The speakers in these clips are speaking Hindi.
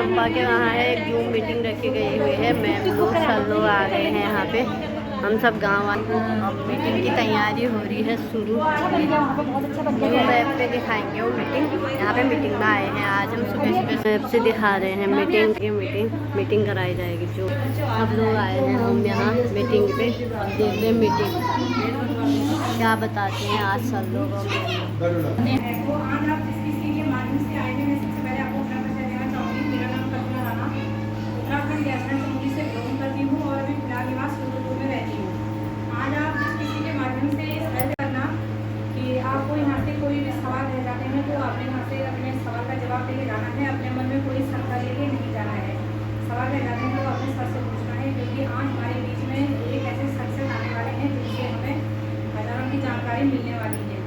पंपा के वहाँ है एक जूम मीटिंग रखी गई हुई है। मैम लोग सर लोग आ गए हैं यहाँ पे। हम सब गांव वाले अब मीटिंग की तैयारी हो रही है शुरू। मैप पे दिखाएंगे वो मीटिंग। यहाँ पे मीटिंग में आए हैं आज हम सुबह सुबह मैप से दिखा रहे हैं मीटिंग कराई जाएगी। जो सब लोग आए हैं हम यहाँ मीटिंग पे। अब देख रहे हैं मीटिंग क्या बताते हैं आज सब लोगों आपको यहाँ से कोई भी सवाल रह जाते हैं तो आपने यहाँ से अपने सवाल का जवाब लेके जाना है। अपने मन में कोई शंका लेके नहीं जाना है। सवाल रह जाते हैं तो अपने सर से पूछना है, क्योंकि आज हमारे बीच में एक ऐसे शख्सियत आने वाले हैं जिनसे हमें हजारों की जानकारी मिलने वाली है।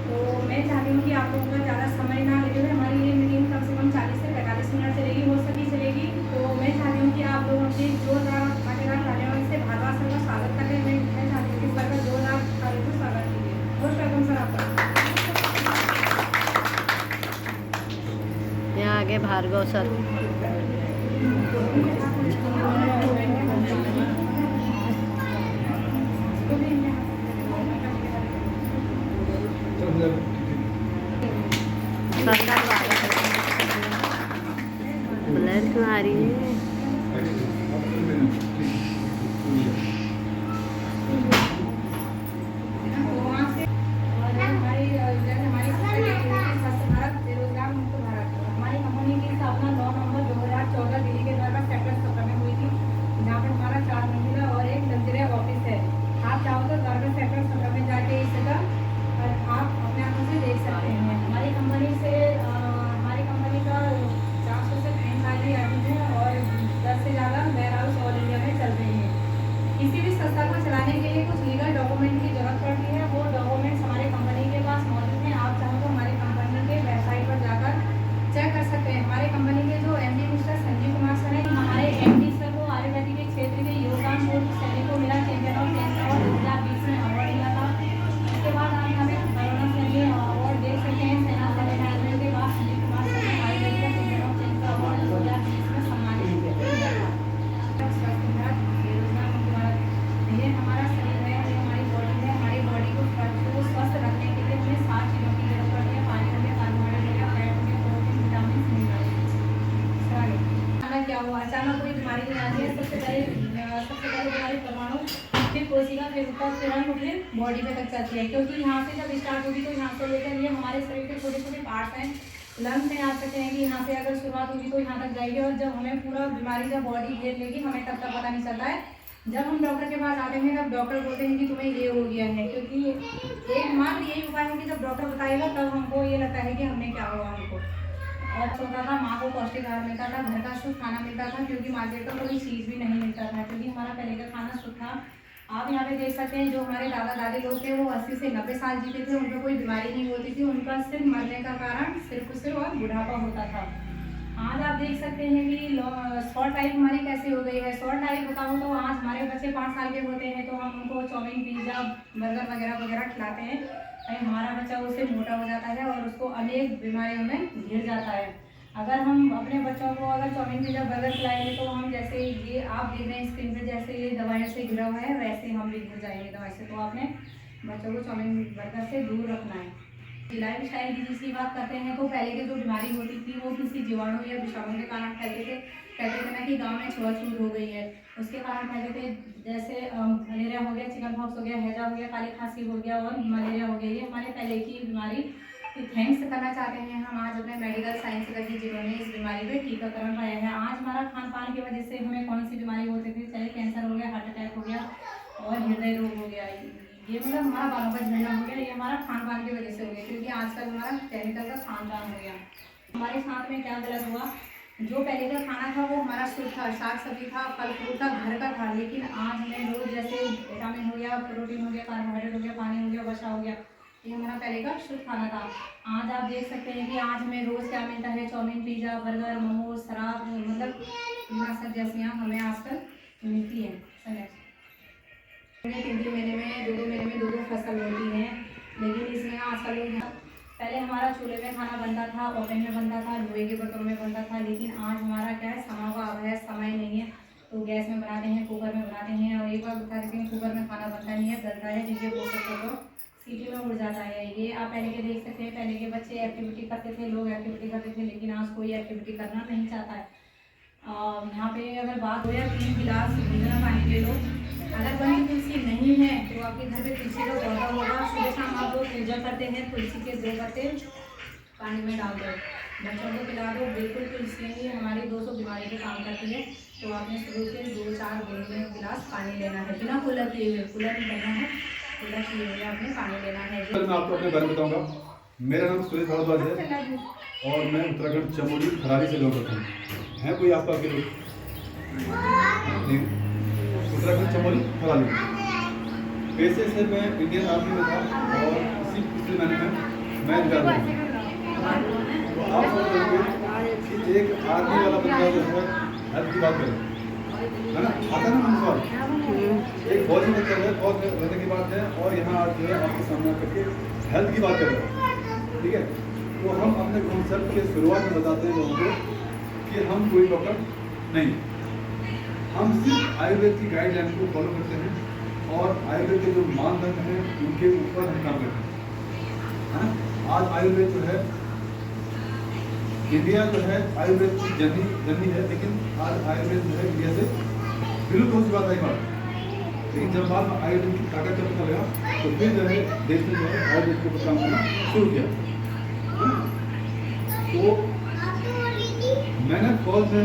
तो मैं चाहती हूँ कि आप लोगों का ज़्यादा समय ना लेते हुए हमारी ये मीटिंग कम से कम 40 से 45 मिनट चलेगी, हो सके चलेगी। तो मैं चाहती हूँ कि आप लोग अपने जोरदार मजेदार तालियों से भारद्वाज सर का स्वागत करें। मैं चाहती हूँ कि सर का जोरदार तालियों से स्वागत कीजिए। बहुत वेलकम सर आपका। यहाँ आगे भार्गव सर। ब्लैक क्यों आ रही है? किसी भी संस्था को चलाने के लिए कुछ लीगल डॉक्यूमेंट की जरूरत पड़ती है। वो डॉक्यूमेंट्स हमारे कंपनी के पास मौजूद हैं। आप चाहो तो हमारी कंपनी के वेबसाइट पर जाकर चेक कर सकते हैं। हमारे कंपनी के जो MD mister Sanjeev Kumar sir हैं, हमारे एमडी सर को आयुर्वेदिक के क्षेत्र के योगदान सैनिक को मिला चैंपियन ऑफ चैंपियन और 2020 में अवार्ड मिला था। इसके बाद आप हमें करोना से अवार्ड देख सकते हैं। सेना के बाद संजीव कुमार सर ने आयुर्वेदिक का चैंपियन ऑफ चैंपियन अवार्ड 2020 में सम्मानित किया। ये हमारा शरीर है, ये हमारी बॉडी है। हमारी बॉडी को स्वस्थ रखने के लिए हमें 7 चीज़ों की जरूरत पड़ती है। पानी हो गया, कार्बोहाइड्रेट हो गया, फैट हो गया, प्रोटीन, विटामिन, मिनरल। क्या हुआ? अचानक कोई बीमारी नहीं आती है। सबसे पहले बीमारी परमाणु, फिर कोशिका, फिर ऊतक, फिर अंग, फिर बॉडी पे तक चलती है। क्योंकि यहाँ से जब स्टार्ट होगी तो यहाँ से लेकर ये हमारे शरीर के छोटे छोटे पार्ट्स हैं। लंग्स हैं, आप सकते हैं कि यहाँ से अगर शुरुआत होगी तो यहाँ तक जाएगी। और जब हमें पूरा बीमारी जब बॉडी घेर लेगी हमें तब तक पता नहीं चलता है। जब हम डॉक्टर के पास आते हैं तब डॉक्टर बोलते हैं कि तुम्हें ये हो गया है। क्योंकि एक मात्र यही उपाय है कि जब डॉक्टर बताएगा तब हमको ये लगता है कि हमने क्या हुआ हमको। और होता था, माँ को पौष्टिक आहार मिलता था, घर का शुद्ध खाना मिलता था, क्योंकि मार्केट का कोई चीज़ भी नहीं मिलता था, क्योंकि हमारा पहले का खाना शुद्ध था। आप यहाँ पे देख सकते हैं जो हमारे दादा दादी लोग थे वो 80 से 90 साल जीते थे। उनको कोई बीमारी नहीं होती थी। उनका सिर्फ मरने का कारण सिर्फ और बुढ़ापा होता था। आज आप देख सकते हैं कि शॉर्ट टाइप हमारी कैसे हो गई है। शॉर्ट टाइप बताऊँ तो आज हमारे बच्चे 5 साल के होते हैं तो हम उनको चाउमीन, पिज्ज़ा, बर्गर वगैरह वगैरह खिलाते हैं। हमारा बच्चा उससे मोटा हो जाता है और उसको अनेक बीमारियों में घिर जाता है। अगर हम अपने बच्चों को अगर चाउमीन, पिज्ज़ा, बर्गर खिलाएंगे तो हम जैसे ये आप देख रहे हैं स्क्रीन पे जैसे ये दवाइयों से घिरा हुआ है वैसे हम भी घिर जाएंगे दवाई से। तो आपने बच्चों को चाउमीन, बर्गर से दूर रखना है। लाइफ स्टाइल डिजीज की बात करते हैं तो पहले की जो बीमारी होती थी वो किसी जीवाणु या विषाणु के कारण फैलते थे। कहते थे ना कि गांव में छुआछूत हो गई है, उसके कारण फैलते थे। जैसे मलेरिया हो गया, चिकन पॉक्स हो गया, हैजा हो गया, काली खांसी हो गया और मलेरिया हो गया। ये हमारे पहले की बीमारी। थैंक्स करना चाहते हैं हम आज अपने मेडिकल साइंस का कि जिन्होंने इस बीमारी पे टीकाकरण पाया है। आज हमारा खान पान की वजह से हमें कौन सी बीमारी होती थी, चाहे कैंसर हो गया, हार्ट अटैक हो गया और हृदय रोग हो गया, ये मतलब हमारा बालों का झड़ना हो गया, ये हमारा खान पान की वजह से हो गया। क्योंकि आजकल हमारा केमिकल का खान पान हो गया। हमारे साथ में क्या गलत हुआ, जो पहले का खाना था वो हमारा शुद्ध था, साग सब्जी था, फल फ्रूट था, घर का था। लेकिन आज हमें रोज जैसे विटामिन हो गया, प्रोटीन हो गया, कार्बोहाइड्रेट हो गया, पानी हो गया, वसा हो गया, ये हमारा पहले का शुद्ध खाना था। आज आप देख सकते हैं कि आज हमें रोज़ क्या मिलता है, चाउमीन, पिज़्ज़ा, बर्गर, मोमोज, शराब, मतलब कीटनाशक जैसी हमें आजकल मिलती है। 3 महीने में 2 महीने में 2 फसल होती हैं। लेकिन इसमें आजकल पहले हमारा चूल्हे में खाना बनता था, ओवन में बनता था, लोहे के बर्तनों में बनता था। लेकिन आज हमारा क्या है, गैस में बनाते हैं, कुकर में बनाते हैं। और एक बार बता देते हैं, कुकर में खाना बनता नहीं है, गलता है, जिसके पोषक को सीटी में उड़ जाता है। ये आप पहले के देख सकते हैं, पहले के बच्चे एक्टिविटी करते थे, लोग एक्टिविटी करते थे, लेकिन आज कोई एक्टिविटी करना नहीं चाहता है। यहाँ पे अगर बात हो या 3 गिलास गुनगुना पानी ले लो। अगर वहीं तुलसी नहीं है तो आपके घर पे तुलसी का पौधा होगा। सुबह शाम आप लोग पूजा करते हैं, तुलसी के 2 पत्ते पानी में डाल दो, बच्चों को पिला दो। बिल्कुल तुलसी हमारी 200 बीमारी पे काम करती है। तो आपने सुबह के 2-4 गिलास पानी लेना है, बिना कूलर किए हुए, कूलर नहीं करना है, कूलर किए हुए आपने पानी लेना है। मैं आपको अपने बारे में बताऊंगा। मेरा नाम सुरेश भारद्वाज है और मैं उत्तराखंड चमोली खरारी से बिलोंग करता हूँ। हैं कोई आसपास के लोग? उत्तराखंड चमोली खरारी। पैसे से मैं इंडियन आर्मी में था और इसी पिछले महीने में मैं रिटायर हुआ। तो आप सोच रहे होंगे कि एक आर्मी वाला बंदा जो है हेल्थ की बात करे, है ना, आता ना मन सवाल। एक फौजी बंदा है, फौज में रहने की बात है और यहाँ आज जो है आपके सामने करके हेल्थ की बात कर रहे हैं, ठीक है। तो हम अपने कॉन्सेप्ट के शुरुआत में बताते हैं लोगों को कि हम कोई डॉक्टर नहीं, हम सिर्फ आयुर्वेद की गाइडलाइन को फॉलो करते हैं और आयुर्वेद के जो मानदंड हैं उनके ऊपर हम काम करते हैं, है ना। आज आयुर्वेद जो है, इंडिया जो है आयुर्वेद की जननी है, लेकिन आज आयुर्वेद जो है इंडिया से विलुप्त हो चुका था एक बार। लेकिन जब बाद में आयुर्वेद की ताकत का पता लगा तो फिर जो है देश में जो है आयुर्वेद के ऊपर काम करना शुरू किया। तो मैंने फौज में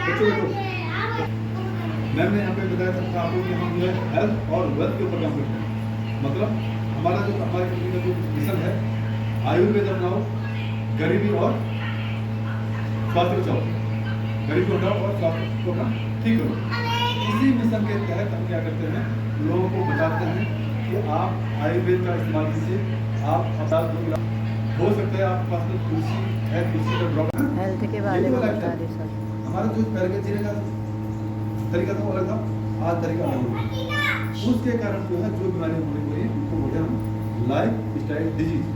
बच्चों मैंने यहाँ पे बताया था आपको कि हम जो है हेल्थ और वेल्थ के ऊपर काम करते हैं। मतलब हमारा जो हमारी कंपनी का जो मिशन है, आयुर्वेद अपनाओ, गरीबी और स्वास्थ्य बचाओ, गरीबी को हटाओ और स्वास्थ्य को अपना ठीक करो। इसी मिशन के तहत हम क्या करते हैं, लोगों को बताते हैं कि आप आयुर्वेद का इस्तेमाल कीजिए। आप अपना हो सकता है आपके पास में तुलसी है, तुलसी का ड्रॉप है, हेल्थ के बारे में बता रहे सर। हमारा जो पहले के जीने का तरीका था वो अलग था, आज तरीका अलग हो गया। उसके कारण जो है जो बीमारियां होने को रही उनको बोलते हैं हम लाइफ स्टाइल डिजीज।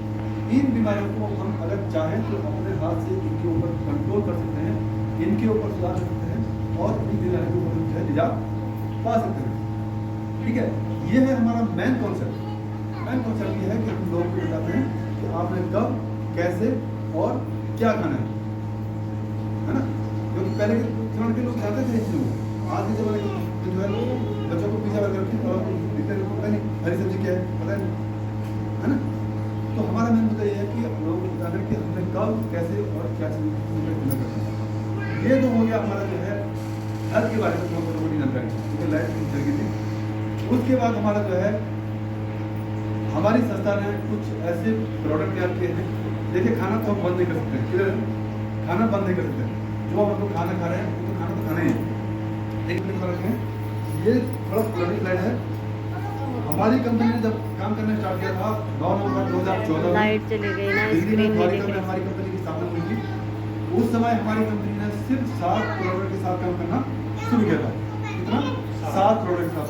इन बीमारियों को हम अगर चाहें तो अपने हाथ से इनके ऊपर कंट्रोल कर सकते हैं, इनके ऊपर सुधार सकते हैं और इन बीमारियों के ऊपर जो है निजात पा सकते हैं, ठीक है। ये है हमारा मेन कॉन्सेप्ट। मेन कॉन्सेप्ट ये है कि हम लोगों को बताते हैं कि आपने कब, कैसे और क्या खाना है ना। क्योंकि पहले के जमाने के लोग खाते थे इन चीज़ों, आज के ज़माने के जो है बच्चों को पिज़्ज़ा बर्गर और दिखते हैं, पता नहीं हरी सब्जी क्या है, पता नहीं, है ना। तो हमारा मेन मुद्दा ये है कि लोगों को बताना है कि हमने कब, कैसे और क्या चीज़ करते हैं। ये तो हो गया हमारा जो है हेल्थ के बारे में थोड़ी मोटी जानकारी, क्योंकि लाइफ की जल्दी थी। उसके बाद हमारा जो है हमारी संस्था ने कुछ ऐसे प्रोडक्ट तैयार किए हैं। देखिए, खाना तो हम बंद नहीं कर सकते, क्लियर, खाना बंद नहीं कर सकते। जो हम लोग खाना खा रहे हैं वो तो खाना तो खाना ही है। एक मिनट फर्क है, ये थोड़ा पुरानी स्लाइड है। हमारी कंपनी ने जब काम करना स्टार्ट किया था 9 नवंबर 2014 लाइट चली गई ना, स्क्रीन नहीं दिख रही। हमारी कंपनी की स्थापना हुई थी। उस समय हमारी कंपनी ने सिर्फ 7 प्रोडक्ट के साथ काम करना शुरू किया था। कितना? 7 प्रोडक्ट के साथ।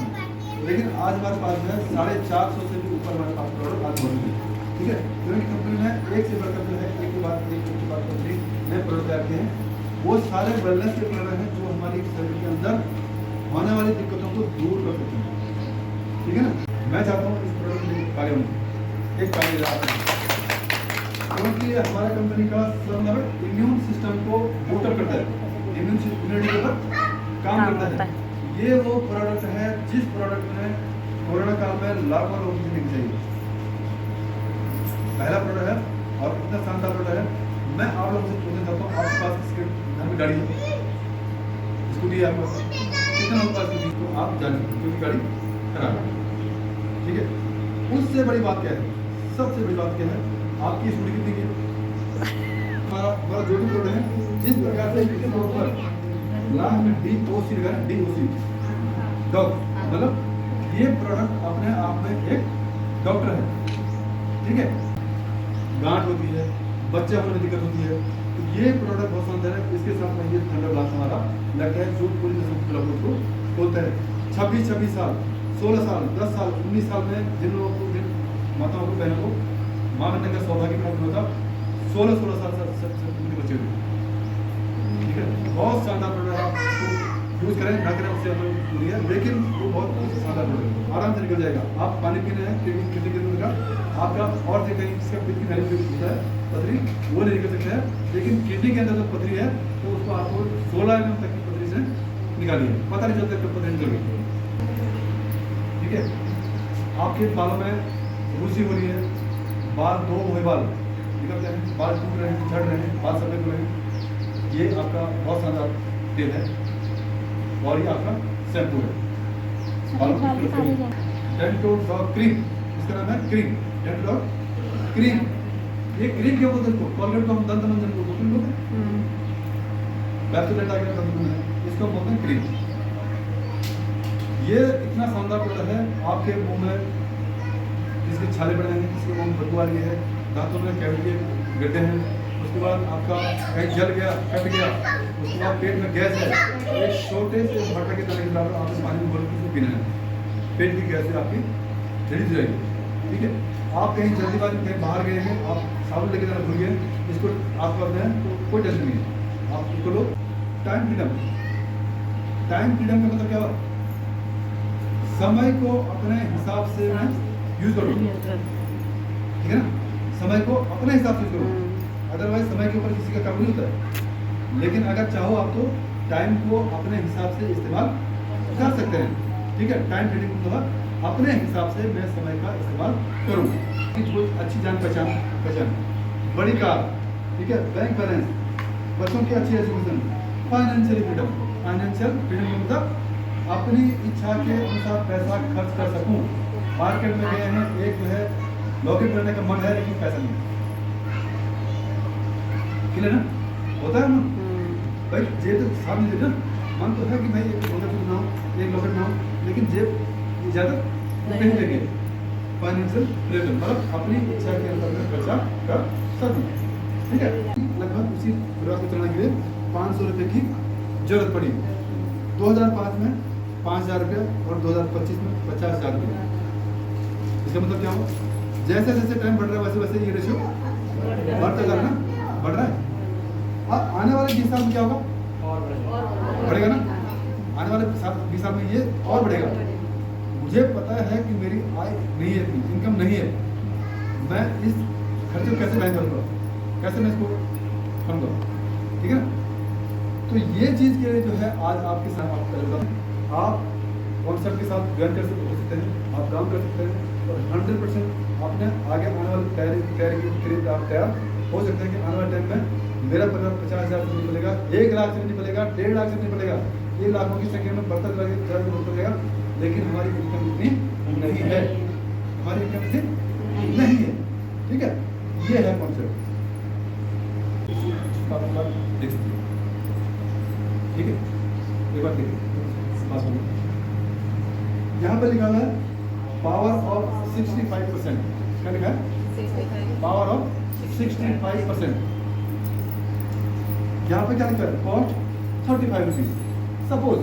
लेकिन आज हमारे पास है 450 से भी ऊपर हमारे पास प्रोडक्ट आज मौजूद है, ठीक है। क्योंकि कंपनी ने एक से बढ़कर जो है एक के बाद एक नए प्रोडक्ट तैयार किए हैं। वो सारे वेलनेस के प्रोडक्ट हैं जो हमारी शरीर के अंदर होने वाली दिक्कतों को दूर कर सकते हैं, ठीक है ना। मैं चाहता हूँ इस प्रोडक्ट में कार्य हों, एक कार्य, क्योंकि हमारा कंपनी का इम्यून सिस्टम को बूस्टअप करता है, इम्यूनिटी के ऊपर काम करता है। ये वो प्रोडक्ट है जिस प्रोडक्ट में कोरोना काल में लाखों लोगों की जिंदगी चाहिए। पहला प्रोडक्ट है और इतना शानदार प्रोडक्ट है। मैं आप लोगों से पूछना चाहता हूँ, आपके पास इसके घर में गाड़ी है, स्कूटी है आपके पास, कितना आपके पास स्कूटी, तो आप जान सकते क्योंकि गाड़ी खराब है, ठीक है। उससे बड़ी बात क्या है, सबसे बड़ी बात क्या है, आपकी स्कूटी कितनी की है। हमारा जो भी प्रोडक्ट है, जिस प्रकार से इसके ऊपर लास्ट में DOC लगा है, DOC डॉग, मतलब ये प्रोडक्ट अपने आप में एक डॉक्टर है, ठीक है। गांठ होती है, बच्चे होने में दिक्कत होती है, तो ये प्रोडक्ट बहुत शानदार है। इसके साथ में ये थंडर ग्लास हमारा लगता है जो पूरी क्लब को खोलता है। 26 साल, 16 साल, 10 साल, 19 साल में जिन लोगों को, जिन माताओं को, बहनों को माँ बनने का सौभाग्य प्राप्त होता, 16 साल से बच्चे हुए, ठीक है। बहुत शानदार प्रोडक्ट है, आपको यूज करें ना करें उससे हमें नहीं है, लेकिन वो बहुत सादा प्रोडक्ट है, आराम से निकल जाएगा। आप पानी पीने हैं किसी किस्म का आपका और से कहीं इसका कितनी वैल्यू होता है पथरी वो नहीं निकल सकता है, लेकिन किडनी के अंदर जो पथरी है तो उसको आपको 16 mm तक की पथरी से निकालिए, पता नहीं चलता कब पथरी निकल गई। ठीक है, आपके बालों में रुसी हो रही है, बाल दो हुए बाल निकल रहे हैं, बाल टूट रहे हैं, झड़ रहे हैं, बाल सफेद हो रहे हैं, ये आपका बहुत शानदार तेल है और ये आपका शैम्पू है। डेंटो डॉग क्रीम, इसका नाम है क्रीम, डेंटो डॉग क्रीम। ये क्रीम क्या बोलते हैं इसको? कोलगेट को हम दंत मंजन को बोलते हैं, पेप्सोडेंट आ गया दंत मंजन, इसको बोलते हैं क्रीम। ये इतना शानदार प्रोडक्ट है, आपके मुंह में किसके छाले पड़े हैं, किसके मुंह में बदबू आ रही है, दांतों में कैविटी गड्ढे हैं, उसके बाद आपका कहीं जल गया, कट गया, उसके बाद पेट में गैस है, एक छोटे से भट्टा के तरह के बराबर आपको पानी में घोल के उसको पीना है, पेट की गैस से आपकी रिलीज रहेगी। ठीक है, आप कहीं जल्दीबाजी में कहीं बाहर गए हैं, आप साबुन लेके जाना भूल गए, इसको आप करते हैं तो कोई टेंशन नहीं है, आप इसको लो। टाइम फ्रीडम, टाइम फ्रीडम का मतलब क्या हुआ? समय को अपने हिसाब से यूज करो, ठीक है ना, समय को अपने हिसाब से यूज करो, अदरवाइज समय के ऊपर किसी का काम नहीं होता है। लेकिन अगर चाहो आप तो टाइम को अपने हिसाब से इस्तेमाल कर सकते हैं। ठीक है, टाइम फ्रीडम मतलब अपने हिसाब से मैं समय का इस्तेमाल करूँ, कोई अच्छी जान पहचान, बड़ी कार, ठीक है, बैंक बैलेंस, बच्चों की अच्छी education, financial freedom. Financial freedom मतलब अपनी इच्छा के अनुसार पैसा खर्च कर सकूं। मार्केट में गए हैं, एक जो है लॉगिन करने का मन है लेकिन पैसा नहीं, क्लियर ना, होता है ना भाई, जेब तो साथ नहीं देना, मन तो है कि भाई एक लॉकेट बनाओ, एक लॉकेट बनाओ, लेकिन जेब इजाजत नहीं देंगे। फाइनेंशियल फ्रीडम मतलब अपनी इच्छा के अंदर खर्चा कर सकूं। ठीक है, लगभग उसी प्रयास को चलाने के लिए 500 रुपये की जरूरत पड़ी। 2005 में 5,000 रुपये और 2025 में 50,000 रुपये। इसका मतलब क्या हुआ? जैसे जैसे टाइम बढ़ रहा है वैसे वैसे ये रेशियो बढ़ता जा रहा है ना, बढ़ रहा है। अब आने वाले 20 साल में क्या होगा? बढ़ेगा ना, आने वाले 20 साल में ये और बढ़ेगा। मुझे पता है कि मेरी आय नहीं है, इनकम नहीं है, मैं इस खर्चे को कैसे मैनेज करूँगा, कैसे मैं इसको करूँगा, ठीक है ना। तो ये चीज़ के लिए जो है आज आपके साथ आप कॉन्सेप्ट के साथ ज्वाइन कर सकते हैं, आप काम कर सकते हैं और 100% आपने आगे आने वाली तैयारी के लिए आप तैयार हो सकते हैं कि आने वाले टाइम में मेरा परिवार 50,000 से नहीं निकलेगा, 1 लाख से नहीं निकलेगा, 1.5 लाख से नहीं निकलेगा, ये लाखों की संख्या में बढ़ता जाएगा, लेकिन हमारी इनकम इतनी नहीं है, हमारी इनकम इतनी नहीं है। ठीक है, ये है कॉन्सेप्ट, देख सकते हैं। ठीक है, एक बार देखिए, यहाँ पर लिखा हुआ है पावर ऑफ 65%। क्या लिखा है? Power of 65%। यहाँ पे क्या लिखा है? Cost 35 rupees. सपोज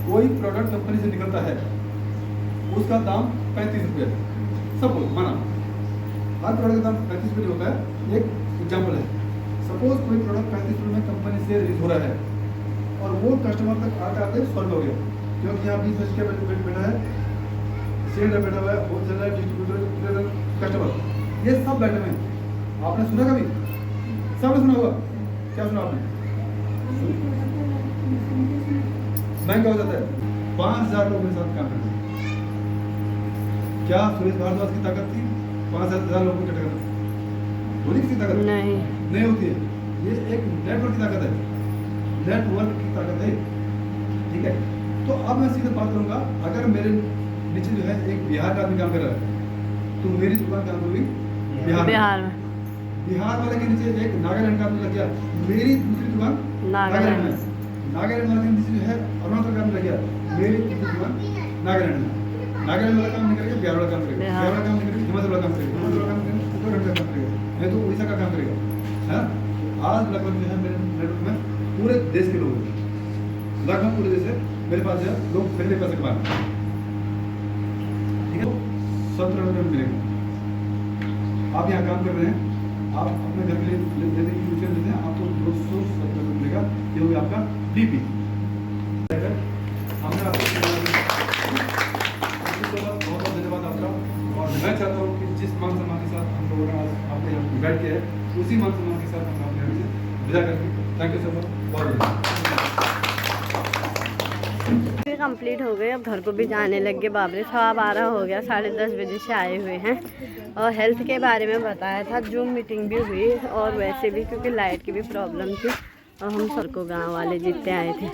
कोई प्रोडक्ट कंपनी से निकलता है, उसका दाम 35 रुपये है। सपोज माना हर प्रोडक्ट का दाम 35 रुपये होता है, एक एग्जाम्पल है। सपोज कोई प्रोडक्ट 35 रुपये में कंपनी से रिलीज हो रहा है और वो कस्टमर तक आते आते 100 रुपये हो गया, क्योंकि यहाँ 20 क्या बैठा है, सेल बैठा हुआ है, होलसेलर, डिस्ट्रीब्यूटर, कस्टमर, ये सब बैठे हुए हैं। आपने सुना कभी? सबने सुना होगा। क्या सुना आपने? महंगा हो जाता है, 5,000 लोगों के साथ काम करते हैं। क्या सुरेश भारद्वाज की ताकत थी 5,000 लोगों को इकट्ठा करना? बोली किसी ताकत नहीं होती है। ये एक नेटवर्क की ताकत है, नेटवर्क की ताकत है। ठीक है, तो अब मैं सीधे बात करूंगा, अगर मेरे नीचे जो है एक बिहार का आदमी काम कर रहा है, तो मेरी दुकान कहाँ होगी? बिहार में। बिहार वाले के नीचे एक नागालैंड का आदमी लग गया, मेरी दूसरी दुकान नागालैंड में। नागालैंड वाले के नीचे जो है अरुणाचल का आदमी लग गया, मेरी दूसरी दुकान नागालैंड में। नागालैंड वाला काम नहीं करेगा, बिहार वाला काम करेगा, बिहार वाला काम नहीं करेगा, हिमाचल वाला काम करेगा, हिमाचल वाला काम करेगा, उत्तराखंड का काम करेगा, नहीं तो उड़ीसा का काम करेगा। है आज लगभग जो है मेरे नेटवर्क में पूरे देश के लोग हैं, लगभग पूरे देश है मेरे पास जो है लोग पहले पैसे कमा रहे हैं। ठीक है, 17 रुपये में मिलेगा। आप यहाँ काम कर रहे हैं, आप अपने घर के लिए लेते हैं, आपको 217 रुपये मिलेगा। ये होगा आपका डीपी। जिस मान सम्मान के साथ हम लोगों ने आज आपको यहाँ बैठ के है उसी मान सम्मान के साथ हम आपके यहाँ से विदा करके थैंक यू सो मच बहुत कंप्लीट हो गए। अब घर को भी जाने लग गए। बाबरे 12:15 हो गया, 10:30 बजे से आए हुए हैं। और हेल्थ के बारे में बताया था, जूम मीटिंग भी हुई और वैसे भी क्योंकि लाइट की भी प्रॉब्लम थी और हम सबको गांव वाले जीतते आए थे।